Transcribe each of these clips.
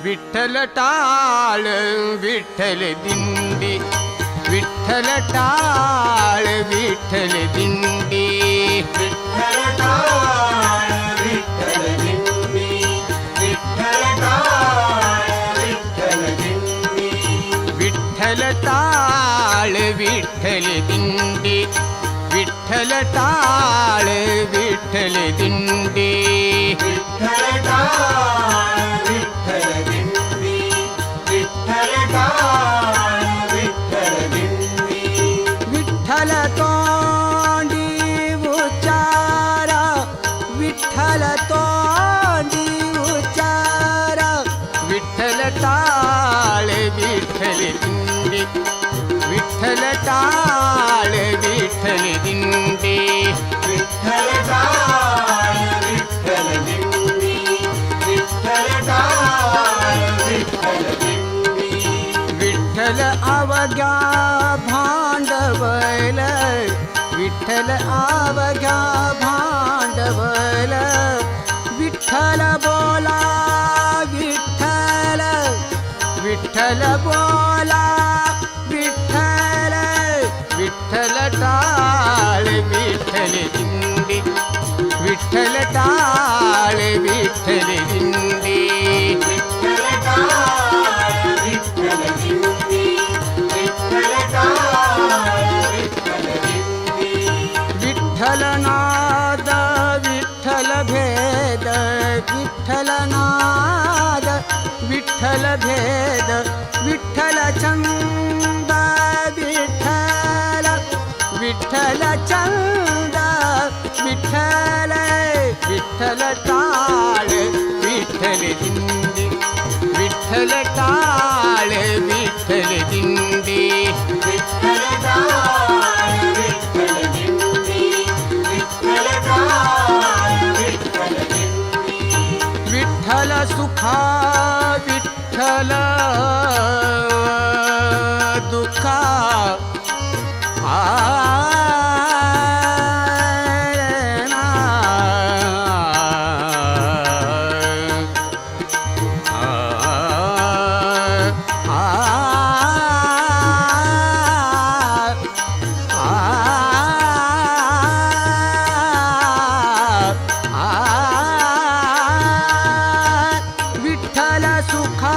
विठ्ठल टाळ विठ्ठल दिंडी, विठ्ठल टाळ विठ्ठल दिंडी, विठ्ठल टाळ विठ्ठल दिंडी, विठ्ठल टाळ विठ्ठल दिंडी, विठ्ठल टाळ विठ्ठल दिंडी, विठ्ठल टाळ विठ्ठल दिंडी, विठ्ठल टाळ विठ्ठल दिंडी, विठ्ठल टाळ विठ्ठल दिंडी, विठ्ठल तोंडी उच्चारा, विठ्ठल तोंडी उच्चारा, विठ्ठल टाळ विठ्ठल दिंडी, विठ्ठल टाळ विठ्ठल दिंडी, विठ्ठल टाळ विठ्ठल दिंडी, विठ्ठल टाळ विठ्ठल दिंडी, विठ्ठल अवघ्या भांडवल, विठ्ठल अवघ्या भांडवल, विठ्ठल बोला विठ्ठल, विठ्ठल बोला विठ्ठल, विठ्ठल टाळ विठ्ठल दिंडी, विठ्ठल टाळ विठ्ठल दिंडी, विठ्ठल टाळ विठ्ठल दिंडी, विठ्ठल टाळ विठ्ठल दिंडी, विठ्ठल नाद विठ्ठल भेद, विठ्ठल नाद विठ्ठल भेद, विठ्ठल छंद विठ्ठल, विठ्ठल छंद विठ्ठल, विठ्ठल टाळ विठ्ठल दिंडी, विठ्ठल टाळ विठ्ठल दिंडी, विठ्ठल टाळ विठ्ठल दिंडी, विठ्ठल टाळ विठ्ठल दिंडी, विठ्ठल सुखा विठ्ठल दुखा, विठ्ठल सुखा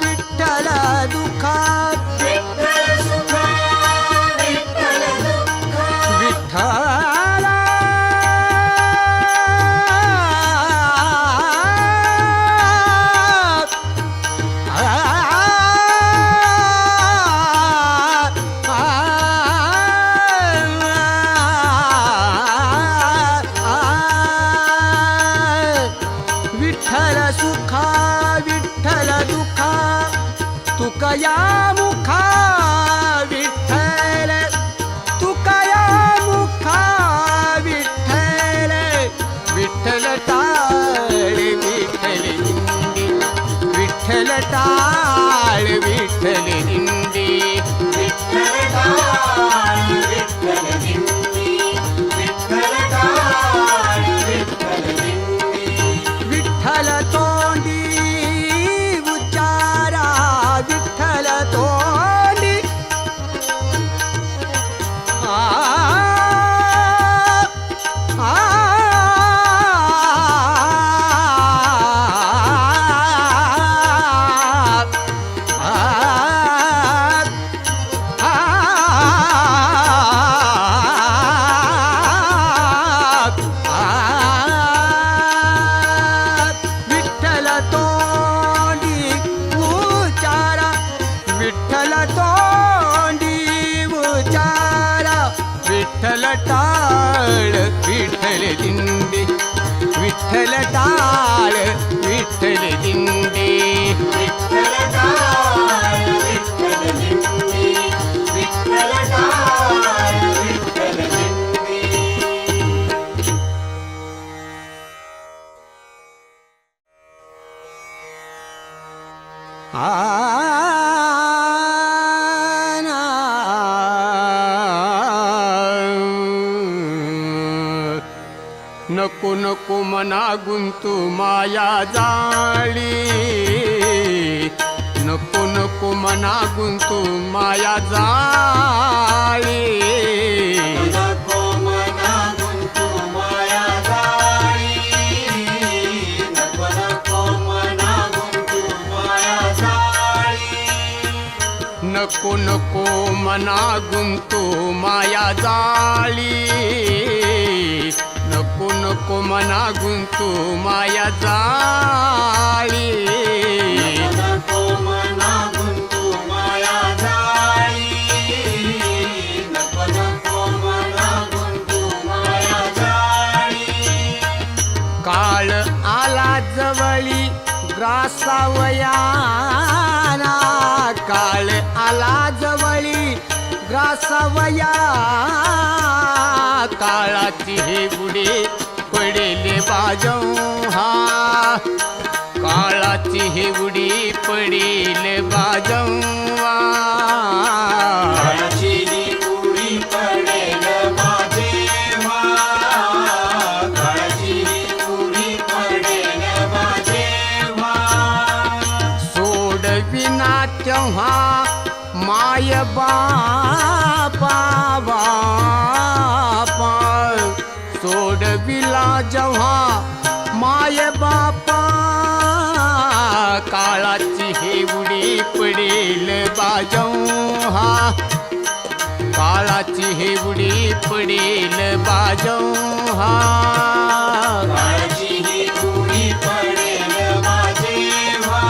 विठ्ठल दुखा, विठ्ठल सुखा विठ्ठल दुःखा, विठ्ठल विठ्ठल सुखा विठ्ठल दुखा, तुकया मुखा विठ्ठल, तुकया मुखा विठ्ठल, विठ्ठल टाळ विठ्ठल दिंडी, विठ्ठल टाळ विठ्ठल दिंडी, विठ्ठल टाळ विठ्ठल दिंडी, विठ्ठल टाळ विठ्ठल दिंडी, विठ्ठल तोंडी उच्चारा, विठ्ठल तोंडी आ आ विठ्ठल तोंडी उच्चारा, विठ्ठल तोंडी उच्चारा, विठ्ठल टाळ विठ्ठल दिंडी, विठ्ठल टाळ विठ्ठल दिंडी, विठ्ठल टाळ विठ्ठल दिंडी, विठ्ठल टाळ विठ्ठल दिंडी, नको नको मना गुंतू माया जाळी, नको नको मना गुंतू माया जाळी नको मना गुंतू माया जाळी नको नको मना गुंतू माया जाळी नको नको मना गुंतू माया जाळी नको नको मना गुंतू माया जाळी नको मना गुंतू माया जाळी नको नको मना गुंतू माया जाळी काळ आला जवळी ग्रासावयाना काळ आला जवळी ग्रासावया काळाची हे बुडे पडेले बाजू हा काळाची हे बुडी पडेल बाजू काळाची ही उडी पडेल माझेवा काळाची ही उडी पडेल माझेवा सोडविना तेव्हा माय बापा बापा सोडविला जेव्हा माय बापा काळाची हे उडी पडेल बाजू हा काळाची हे उडी पडेल बाजू हा काळाची ही उडी पडेल माझेवा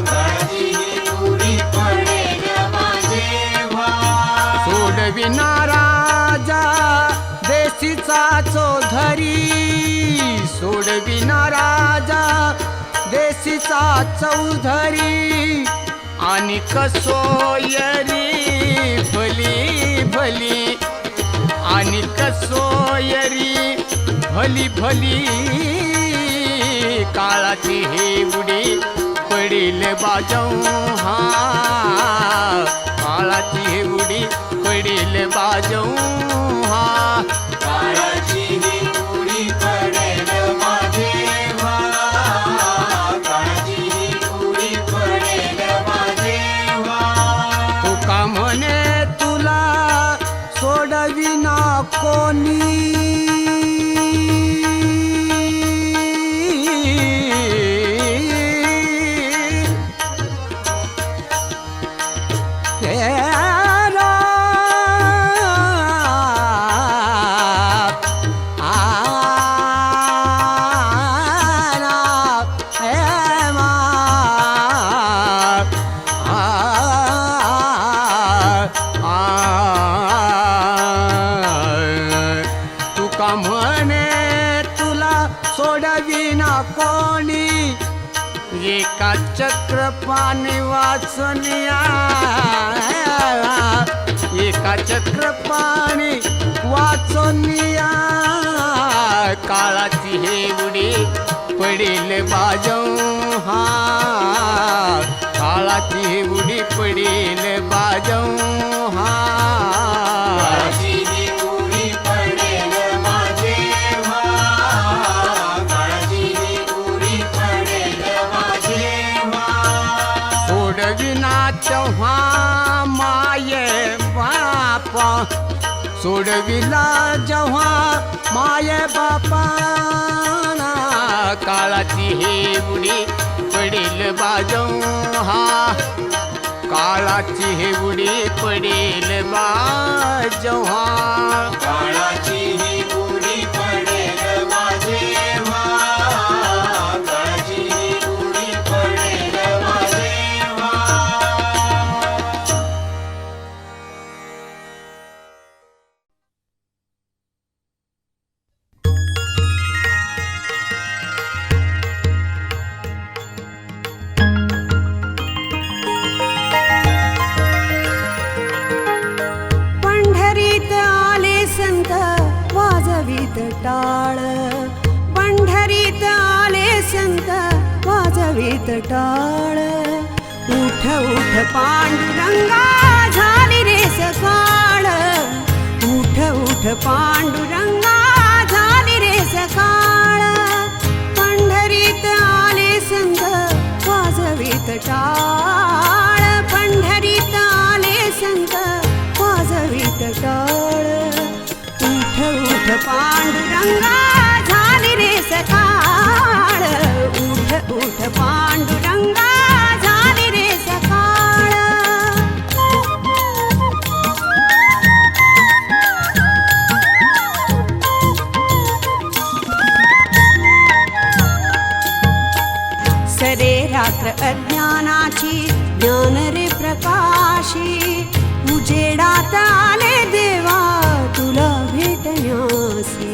काळाची ही उडी पडेल माझेवा सोडविना राजा देशीचा चौधरी सोडविना राजा देशीचा चौधरी आणि कसोयरी भली भली आणि कसोयरी भली भली काळाची हे उडी पडेल बाजू हा काळाची हे उडी पडेल बाजू हा काळाची ही उडी पडेल माझेवा काळाची ही उडी पडेल माझेवा तुका म्हणे तुला सोडविना कोणी तुका म्हणे तुला सोडविना कोणी एका चक्रपाणी वाचनिया एका चक्रपाणी वाचनिया काळाची हे उडी पडेल बाजू हा काळाची हे उडी पडेल बाजू हा काळाची ही उडी पडेल माझेवा काळाची ही उडी पडेल माझेवा सोडविना तेव्हा माये बापा सोडविला जेव्हा माये बापा काळाची हे उडी पडेल बाजू हा काळाची हे उडी पडेल बाजू हा काळाची ही उडी पडेल माझेवा काळाची ही उडी पडेल माझेवा पंढरीत आले संत वाजवीत टाळ पंढरीत आले संत वाजवीत टाळ उठ उठ पांडुरंगा झाली रे सकाळ उठ उठ पांडुरंगा झाली रे सकाळ पंढरीत आले संत वाजवीत वाजवीत टाळ पंढरीत आले संत वाजवीत टाळ उठ उठ पांडुरंगा झाली रे सकाळ उठ उठ पांडुरंगा झाली रे सकाळ सरे रात्र अज्ञानाची ज्ञान रे प्रकाशी उजेडात आले देवा तुला भेटण्यासी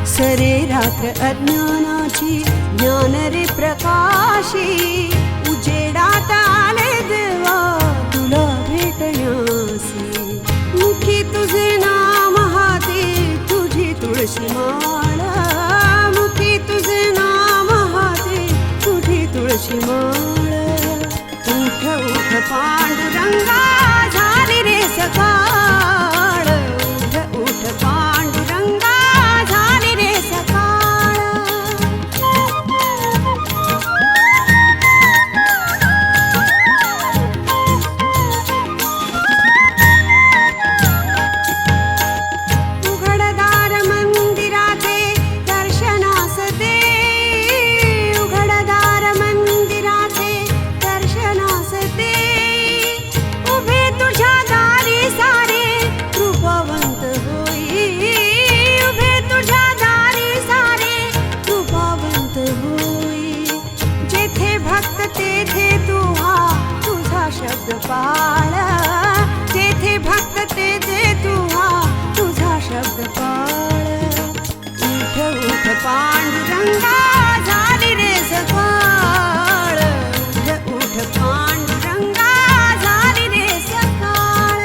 सरे रात्र अज्ञानाची ज्ञान रे प्रकाशी उजेडात आले देवा तुला भेटण्यासी मुखी तुझे नाम हाती तुझी तुळशी माळ मुखी तुझे नाम हाती तुझी तुळशी माळ उठ उठ पांडुरंगा झाली रे सकाळ उठ उठ पांडुरंगा झाली रे सकाळ उघडदार मंदिराचे दर्शनास दे उघडदार मंदिराचे दर्शनास दे उभे तुझ्या दारी सारे कृपावंत होई उभे तुझ्या दारी सारे कृपावंत होई जेथे भक्त तेथे तुझा शब्द पाळ जेथे भक्त तेथे तुझा शब्द पाळ उठ उठ पांडुरंगा झाली रे सकाळ उठ उठ पांडुरंगा झाली रे सकाळ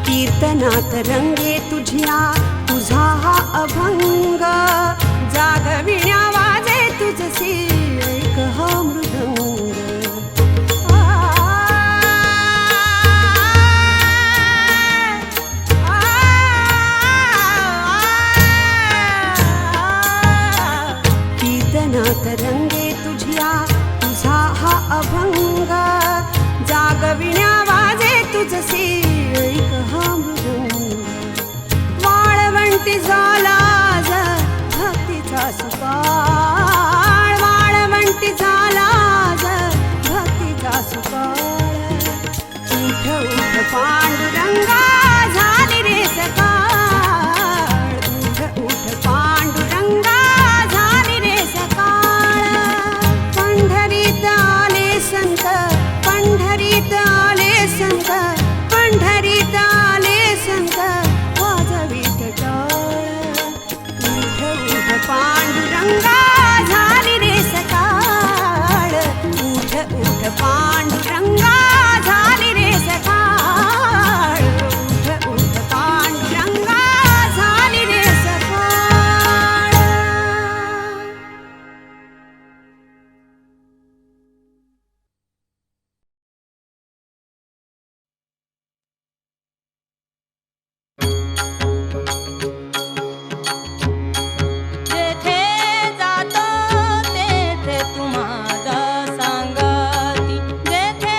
कीर्तनात रंगे तुझा हा अभंग जागविण्या वाजे तुझसी ऐक हा मृदंग कीर्तनात रंगे तुझा हा अभंग जागविण्या वाजे तुझसी ऐक हा मृदंग वाळवंटी झाला आज भक्तीचा सुकाळ वाळवंटी झाला आज भक्तीचा सुकाळ उठ उठ पांडुरंगा झाली रे सकाळ उठ उठ पांडुरंगा झाली रे सकाळ पंढरीत आले संत पंढरीत आले संत पंढरीत आले संत वाजवीत टाळ उठ उठ पांडुरंगा झाली रे सकाळ उठ उठ पांडुरंगा झाली रे सकाळ उठ उठ पांडुरंगा झाली रे सकाळ जेथे जातो तेथे तुम्हाला सांगती जेथे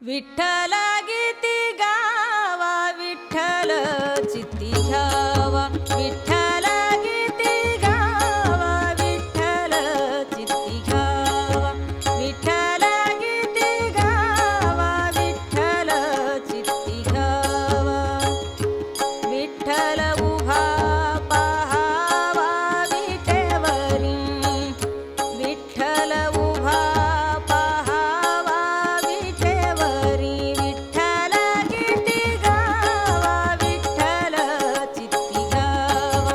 विठ्ठल गीती गावा विठ्ठल चित्ती घ्यावा विठ्ठल गीती गावा विठ्ठल चित्ती घ्यावा विठ्ठल गीती गावा विठ्ठल चित्ती घ्यावा विठ्ठल उभा पहावा विटेवरी विठ्ठल उभा पहावा विटेवरी विठ्ठल गीती गावा विठ्ठल चित्ती घ्यावा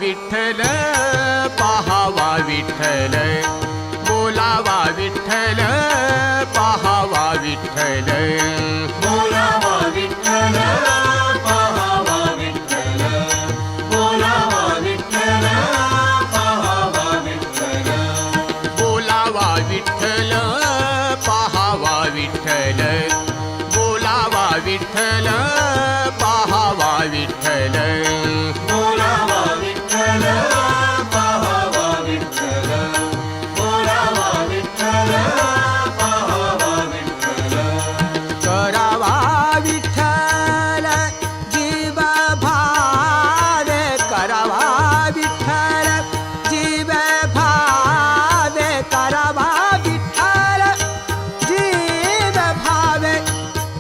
विठ्ठल पाहावा विठ्ठल बोलावा विठ्ठल पाहावा विठ्ठल बोलावा विठ्ठल पाहावा विठ्ठल बोलावा विठ्ठल पाहावा विठ्ठल बोलावा विठ्ठल पाहावा विठ्ठल बोलावा विठ्ठल पाहावा विठ्ठल बोलावा विठ्ठल पाहावा विठ्ठल बोलावा विठ्ठल पाहावा विठ्ठल करावा विठ्ठल जीव भावे करावा विठ्ठल जीव भावे करावा विठ्ठल जीव भावे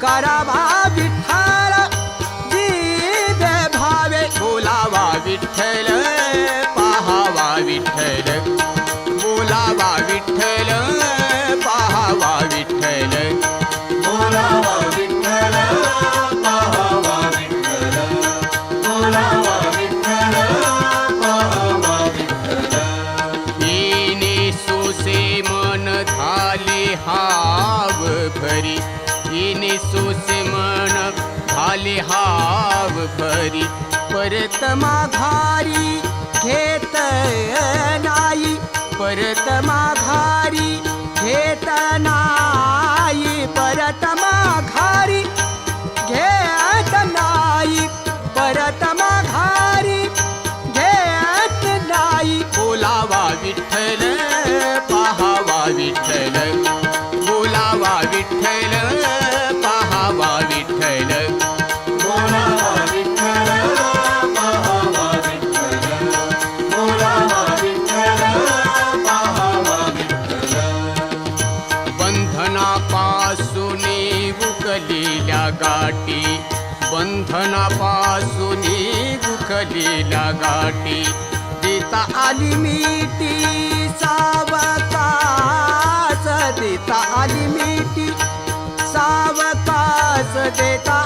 करावा विठ्ठल जीव भावे बोलावा विठ्ठल पाहावा विठ्ठल बोलावा विठ्ठल पाहावा विठ्ठल बोलावा विठ्ठल पाहावा विठ्ठल बोलावा विठ्ठल पाहावा विठ्ठल येणे सोसे मन झाले हाव भरी येणे सोसे मन झाले हाव भरी परत माघारी घेत नाही परत माघारी घेत नाही परत माघारी घेत नाही परत माघारी घेत नाही बोलावा विठ्ठल पाहावा विठ्ठल बोलावा विठ्ठल पाहावा विठ्ठल बोलावा विठ्ठल पाहावा विठ्ठल बोलावा विठ्ठल पाहावा विठ्ठल बंधनापासून उकलेल्या गाठी बंधनापासून उकलेल्या गाठी देता आली मिठी सावकाश देता आली मिठी सावकाश देता